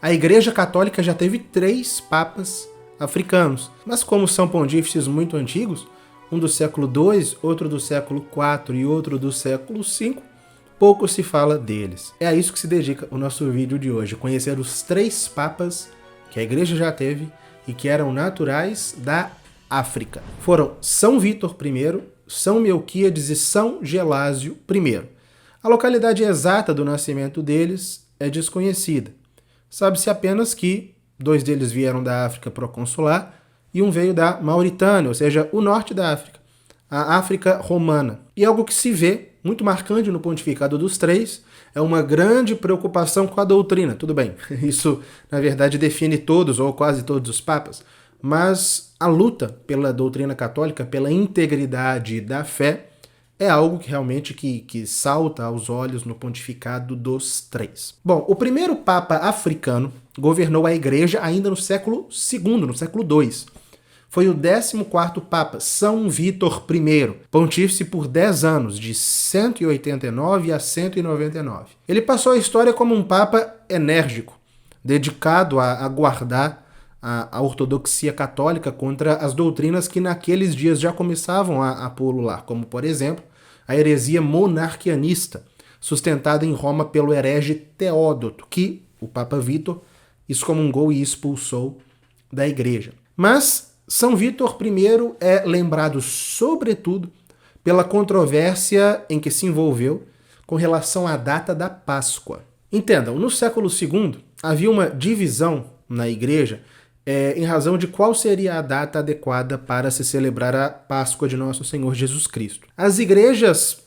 A Igreja Católica já teve 3 papas africanos, mas como são pontífices muito antigos, um do século II, outro do século IV e outro do século V, pouco se fala deles. É a isso que se dedica o nosso vídeo de hoje, conhecer os 3 papas que a Igreja já teve e que eram naturais da África. Foram São Vítor I, São Melquíades e São Gelásio I. A localidade exata do nascimento deles é desconhecida. Sabe-se apenas que 2 deles vieram da África proconsular e um veio da Mauritânia, ou seja, o norte da África, a África romana. E algo que se vê, muito marcante no pontificado dos 3, é uma grande preocupação com a doutrina. Tudo bem, isso na verdade define todos ou quase todos os papas, mas a luta pela doutrina católica, pela integridade da fé, é algo que realmente que salta aos olhos no pontificado dos 3. Bom, o primeiro papa africano governou a igreja ainda no século II, no século II. Foi o 14º papa, São Vítor I, pontífice por 10 anos, de 189 a 199. Ele passou a história como um papa enérgico, dedicado a guardar a ortodoxia católica contra as doutrinas que naqueles dias já começavam a pulular, como, por exemplo, a heresia monarquianista, sustentada em Roma pelo herege Teódoto, que o Papa Vítor excomungou e expulsou da igreja. Mas São Vítor I é lembrado, sobretudo, pela controvérsia em que se envolveu com relação à data da Páscoa. Entendam, no século II havia uma divisão na igreja em razão de qual seria a data adequada para se celebrar a Páscoa de Nosso Senhor Jesus Cristo. As igrejas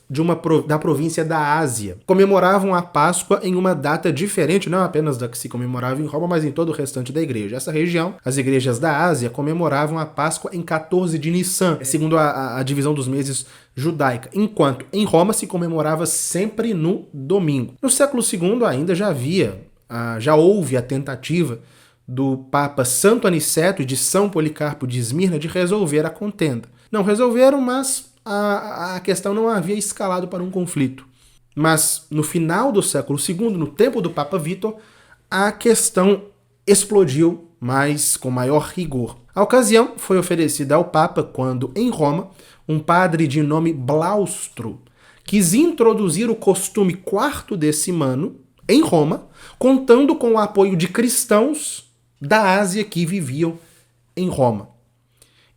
da província da Ásia comemoravam a Páscoa em uma data diferente, não apenas da que se comemorava em Roma, mas em todo o restante da igreja. Essa região, as igrejas da Ásia, comemoravam a Páscoa em 14 de Nissan, segundo a divisão dos meses judaica, enquanto em Roma se comemorava sempre no domingo. No século II ainda já houve a tentativa do Papa Santo Aniceto e de São Policarpo de Esmirna de resolver a contenda. Não resolveram, mas a questão não havia escalado para um conflito. Mas no final do século II, no tempo do Papa Vítor, a questão explodiu, mas com maior rigor. A ocasião foi oferecida ao Papa quando, em Roma, um padre de nome Blaustro quis introduzir o costume quarto-decimano em Roma, contando com o apoio de cristãos da Ásia que viviam em Roma.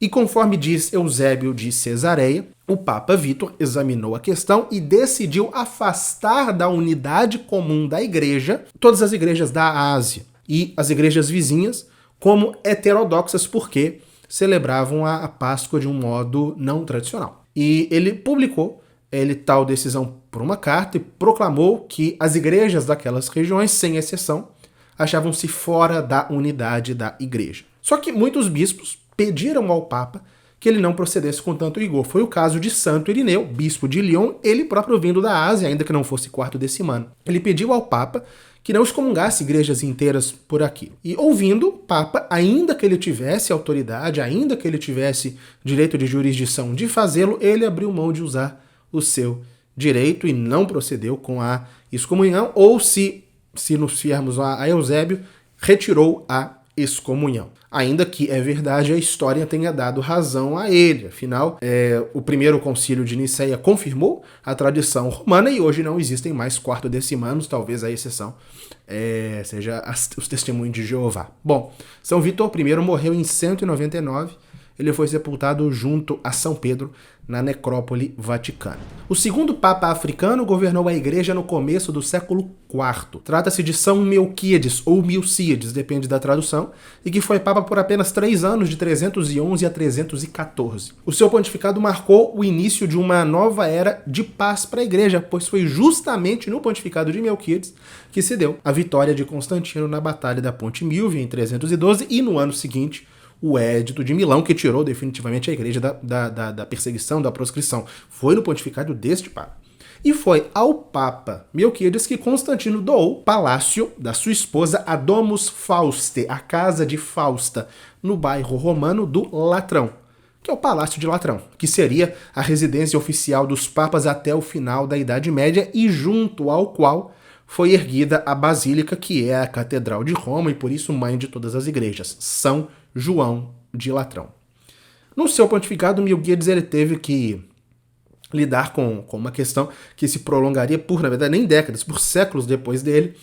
E conforme diz Eusébio de Cesareia, o Papa Vítor examinou a questão e decidiu afastar da unidade comum da igreja todas as igrejas da Ásia e as igrejas vizinhas como heterodoxas porque celebravam a Páscoa de um modo não tradicional. E ele publicou tal decisão por uma carta e proclamou que as igrejas daquelas regiões, sem exceção, achavam-se fora da unidade da igreja. Só que muitos bispos pediram ao Papa que ele não procedesse com tanto rigor. Foi o caso de Santo Irineu, bispo de Lyon, ele próprio vindo da Ásia, ainda que não fosse quarto-decimano. Ele pediu ao Papa que não excomungasse igrejas inteiras por aqui. E ouvindo, o Papa, ainda que ele tivesse autoridade, ainda que ele tivesse direito de jurisdição de fazê-lo, ele abriu mão de usar o seu direito e não procedeu com a excomunhão, ou se nos fiermos a Eusébio, retirou a excomunhão. Ainda que, é verdade, a história tenha dado razão a ele. Afinal, o primeiro concílio de Nicéia confirmou a tradição romana e hoje não existem mais quarto-decimanos, talvez a exceção seja os testemunhos de Jeová. Bom, São Vítor I morreu em 199. Ele foi sepultado junto a São Pedro, na necrópole vaticana. O segundo papa africano governou a igreja no começo do século IV. Trata-se de São Melquíades, ou Milcíades, depende da tradução, e que foi papa por apenas 3 anos, de 311 a 314. O seu pontificado marcou o início de uma nova era de paz para a igreja, pois foi justamente no pontificado de Melquíades que se deu a vitória de Constantino na Batalha da Ponte Milvia, em 312, e no ano seguinte, o Édito de Milão, que tirou definitivamente a igreja da perseguição, da proscrição. Foi no pontificado deste papa. E foi ao Papa Melquíades que Constantino doou o palácio da sua esposa, a Domus Faustae, a casa de Fausta, no bairro romano do Latrão, que é o Palácio de Latrão, que seria a residência oficial dos papas até o final da Idade Média e junto ao qual foi erguida a basílica, que é a Catedral de Roma e por isso mãe de todas as igrejas, São João de Latrão. No seu pontificado, Milquíades ele teve que lidar com uma questão que se prolongaria por, na verdade, nem décadas, por séculos depois dele,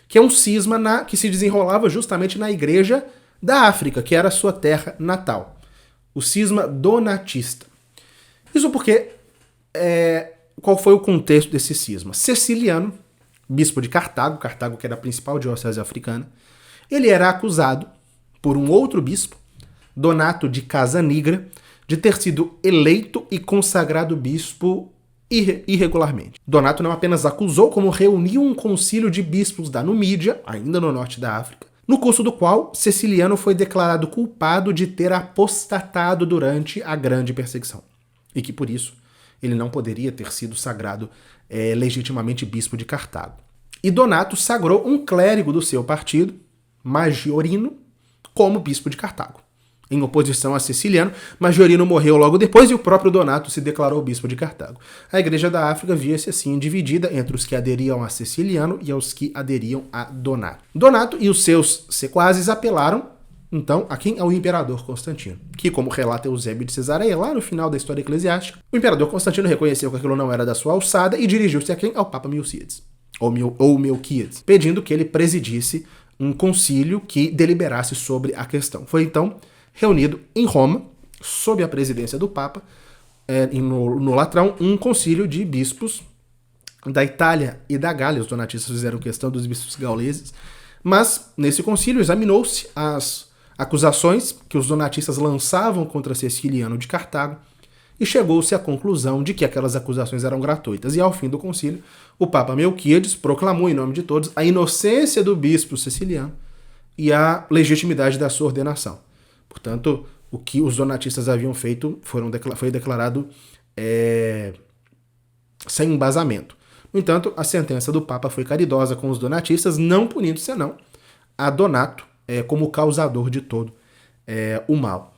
que é um cisma que se desenrolava justamente na igreja da África, que era a sua terra natal. O cisma donatista. Isso porque, qual foi o contexto desse cisma? Ceciliano, bispo de Cartago que era a principal diocese africana, ele era acusado por um outro bispo, Donato de Casanigra, de ter sido eleito e consagrado bispo irregularmente. Donato não apenas acusou, como reuniu um concílio de bispos da Numídia, ainda no norte da África, no curso do qual Ceciliano foi declarado culpado de ter apostatado durante a grande perseguição, e que por isso ele não poderia ter sido sagrado legitimamente bispo de Cartago. E Donato sagrou um clérigo do seu partido, Maggiorino, como bispo de Cartago. Em oposição a Ceciliano, Maggiorino morreu logo depois e o próprio Donato se declarou bispo de Cartago. A Igreja da África via-se assim dividida entre os que aderiam a Ceciliano e aos que aderiam a Donato. Donato e os seus sequazes apelaram, então, a quem? Ao imperador Constantino, que, como relata Eusébio de Cesareia, lá no final da história eclesiástica, o imperador Constantino reconheceu que aquilo não era da sua alçada e dirigiu-se a quem? Ao Papa Milcíades, ou Melquíades, pedindo que ele presidisse um concílio que deliberasse sobre a questão. Foi então reunido em Roma, sob a presidência do Papa, no Latrão, um concílio de bispos da Itália e da Gália. Os donatistas fizeram questão dos bispos gauleses, mas nesse concílio examinou-se as acusações que os donatistas lançavam contra Ceciliano de Cartago e chegou-se à conclusão de que aquelas acusações eram gratuitas. E ao fim do concílio, o Papa Melquíades proclamou em nome de todos a inocência do bispo Ceciliano e a legitimidade da sua ordenação. Portanto, o que os donatistas haviam feito foi declarado sem embasamento. No entanto, a sentença do Papa foi caridosa com os donatistas, não punindo senão a Donato como causador de todo o mal.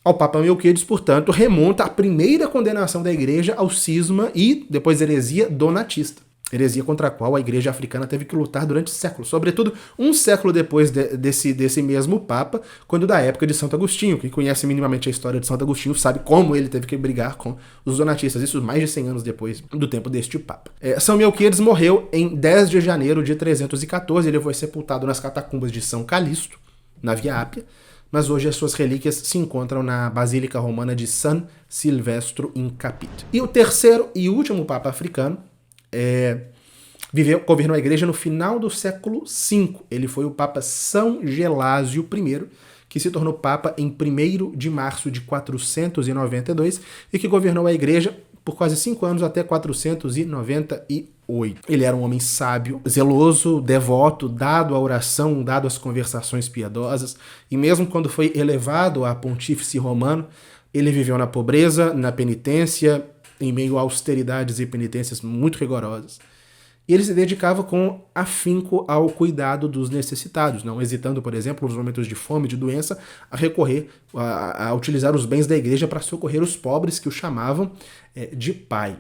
Ao Papa Melquíades, portanto, remonta a primeira condenação da igreja ao cisma e depois heresia donatista. Heresia contra a qual a igreja africana teve que lutar durante séculos, sobretudo um século depois desse mesmo Papa, quando da época de Santo Agostinho. Quem conhece minimamente a história de Santo Agostinho sabe como ele teve que brigar com os donatistas, isso mais de 100 anos depois do tempo deste Papa. São Melquíades morreu em 10 de janeiro de 314, ele foi sepultado nas catacumbas de São Calixto, na Via Ápia, mas hoje as suas relíquias se encontram na Basílica Romana de San Silvestro in Capito. E o terceiro e último Papa africano governou a igreja no final do século V. Ele foi o Papa São Gelásio I, que se tornou Papa em 1º de março de 492 e que governou a igreja por quase 5 anos até 498. Ele era um homem sábio, zeloso, devoto, dado à oração, dado às conversações piedosas, e mesmo quando foi elevado a pontífice romano, ele viveu na pobreza, na penitência, em meio a austeridades e penitências muito rigorosas. E ele se dedicava com afinco ao cuidado dos necessitados, não hesitando, por exemplo, nos momentos de fome, de doença, a recorrer, a utilizar os bens da igreja para socorrer os pobres, que o chamavam de pai.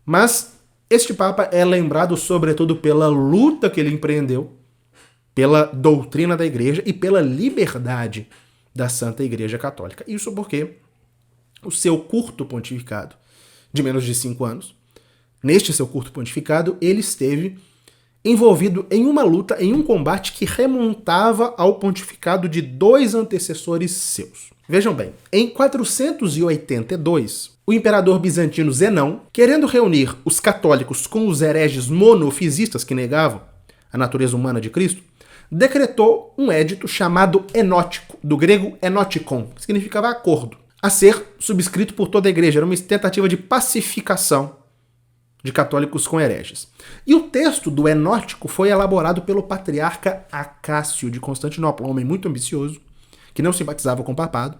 Mas este Papa é lembrado sobretudo pela luta que ele empreendeu, pela doutrina da igreja e pela liberdade da Santa Igreja Católica. Isso porque o seu curto pontificado, de menos de 5 anos, neste seu curto pontificado, ele esteve envolvido em uma luta, em um combate que remontava ao pontificado de 2 antecessores seus. Vejam bem, em 482, o imperador bizantino Zenão, querendo reunir os católicos com os hereges monofisistas que negavam a natureza humana de Cristo, decretou um édito chamado enótico, do grego enotikon, que significava acordo, a ser subscrito por toda a igreja. Era uma tentativa de pacificação de católicos com hereges. E o texto do enótico foi elaborado pelo patriarca Acácio de Constantinopla, um homem muito ambicioso, que não simpatizava com o papado,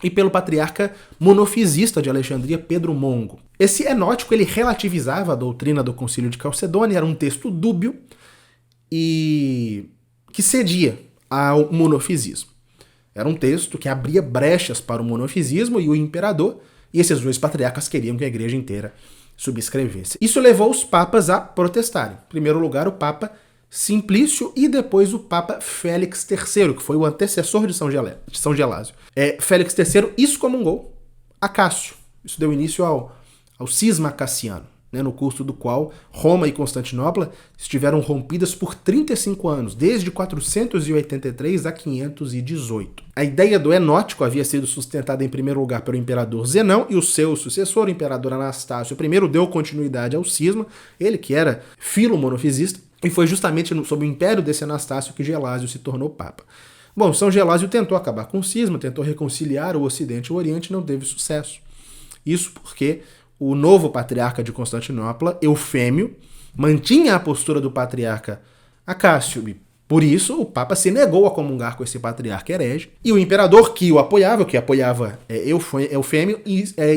e pelo patriarca monofisista de Alexandria, Pedro Mongo. Esse enótico ele relativizava a doutrina do Concílio de Calcedônia, era um texto dúbio e que cedia ao monofisismo. Era um texto que abria brechas para o monofisismo e o imperador, e esses 2 patriarcas queriam que a igreja inteira subscrevesse. Isso levou os papas a protestarem. Em primeiro lugar, o Papa Simplício e depois o Papa Félix III, que foi o antecessor de São Gelásio. Félix III excomungou Acácio. Isso deu início ao cisma acaciano, né, no curso do qual Roma e Constantinopla estiveram rompidas por 35 anos, desde 483 a 518. A ideia do enótico havia sido sustentada em primeiro lugar pelo imperador Zenão, e o seu sucessor, o imperador Anastácio I, deu continuidade ao cisma, ele que era filo-monofisista, e foi justamente sob o império desse Anastácio que Gelásio se tornou papa. Bom, São Gelásio tentou acabar com o cisma, tentou reconciliar o Ocidente e o Oriente e não teve sucesso. Isso porque o novo patriarca de Constantinopla, Eufêmio, mantinha a postura do patriarca Acácio, e por isso o Papa se negou a comungar com esse patriarca herege, e o imperador que apoiava Eufêmio,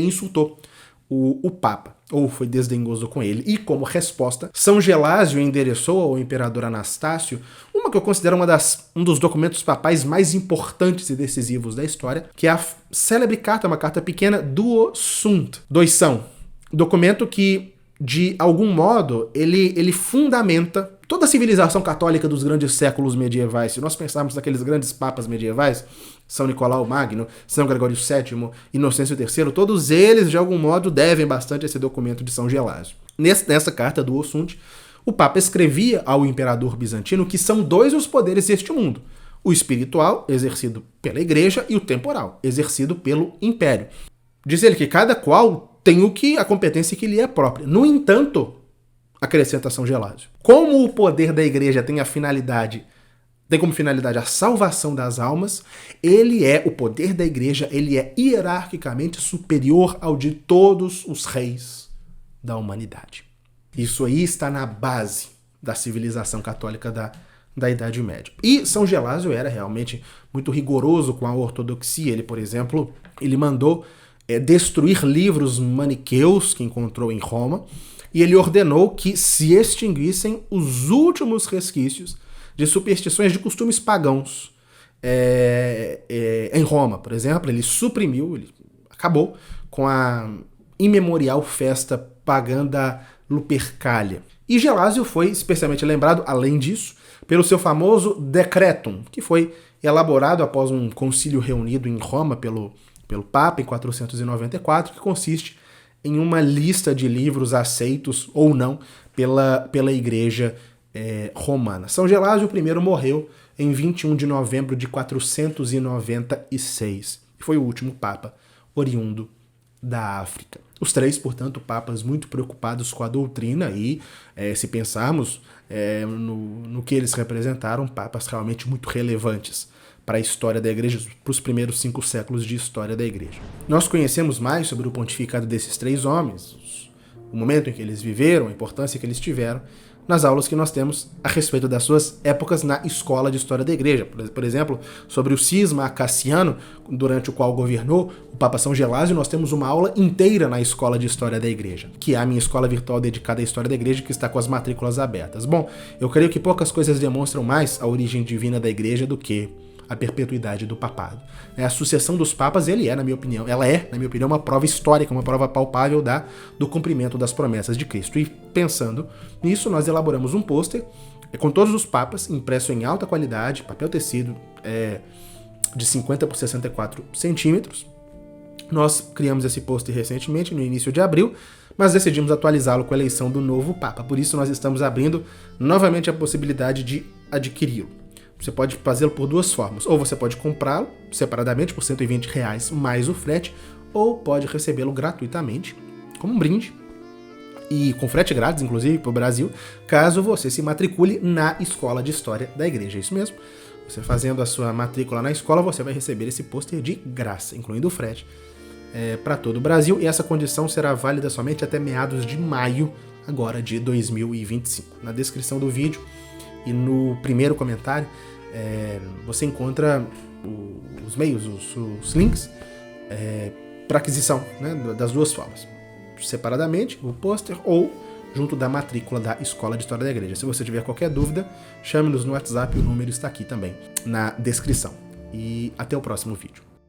insultou o Papa, ou foi desdenhoso com ele, e como resposta, São Gelásio endereçou ao imperador Anastácio uma que eu considero um dos documentos papais mais importantes e decisivos da história, que é a célebre carta, uma carta pequena, Duo Sunt, dois são, documento que, de algum modo, ele fundamenta toda a civilização católica dos grandes séculos medievais. Se nós pensarmos naqueles grandes papas medievais, São Nicolau Magno, São Gregório VII, Inocêncio III, todos eles, de algum modo, devem bastante a esse documento de São Gelásio. Nessa carta do Sunt, o Papa escrevia ao imperador bizantino que são dois os poderes deste mundo: o espiritual, exercido pela Igreja, e o temporal, exercido pelo Império. Diz ele que cada qual tem a competência que lhe é própria. No entanto, acrescenta São Gelásio, como o poder da Igreja tem como finalidade a salvação das almas, o poder da Igreja, ele é hierarquicamente superior ao de todos os reis da humanidade. Isso aí está na base da civilização católica da Idade Média. E São Gelásio era realmente muito rigoroso com a ortodoxia. Ele, por exemplo, mandou destruir livros maniqueus que encontrou em Roma, e ele ordenou que se extinguissem os últimos resquícios de superstições de costumes pagãos em Roma. Por exemplo, ele acabou com a imemorial festa pagã da Lupercalia. E Gelásio foi especialmente lembrado, além disso, pelo seu famoso Decretum, que foi elaborado após um concílio reunido em Roma pelo Papa em 494, que consiste em uma lista de livros aceitos ou não pela Igreja romana. São Gelásio I morreu em 21 de novembro de 496 e foi o último Papa oriundo da África. Os três, portanto, papas muito preocupados com a doutrina e, se pensarmos no que eles representaram, papas realmente muito relevantes para a história da Igreja, para os primeiros 5 séculos de história da Igreja. Nós conhecemos mais sobre o pontificado desses 3 homens, o momento em que eles viveram, a importância que eles tiveram, nas aulas que nós temos a respeito das suas épocas na Escola de História da Igreja. Por exemplo, sobre o cisma acaciano, durante o qual governou o Papa São Gelásio, nós temos uma aula inteira na Escola de História da Igreja, que é a minha escola virtual dedicada à História da Igreja, que está com as matrículas abertas. Bom, eu creio que poucas coisas demonstram mais a origem divina da Igreja do que a perpetuidade do papado. A sucessão dos papas, ela é, na minha opinião, uma prova histórica, uma prova palpável do cumprimento das promessas de Cristo. E pensando nisso, nós elaboramos um pôster com todos os papas, impresso em alta qualidade, papel tecido de 50 por 64 centímetros. Nós criamos esse pôster recentemente, no início de abril, mas decidimos atualizá-lo com a eleição do novo Papa. Por isso, nós estamos abrindo novamente a possibilidade de adquiri-lo. Você pode fazê-lo por 2 formas. Ou você pode comprá-lo separadamente por R$120 mais o frete, ou pode recebê-lo gratuitamente, como um brinde, e com frete grátis, inclusive, para o Brasil, caso você se matricule na Escola de História da Igreja. É isso mesmo. Você fazendo a sua matrícula na escola, você vai receber esse pôster de graça, incluindo o frete, para todo o Brasil, e essa condição será válida somente até meados de maio, agora de 2025. Na descrição do vídeo e no primeiro comentário, você encontra os meios, os links para aquisição, né, das 2 formas. Separadamente, o pôster, ou junto da matrícula da Escola de História da Igreja. Se você tiver qualquer dúvida, chame-nos no WhatsApp, o número está aqui também na descrição. E até o próximo vídeo.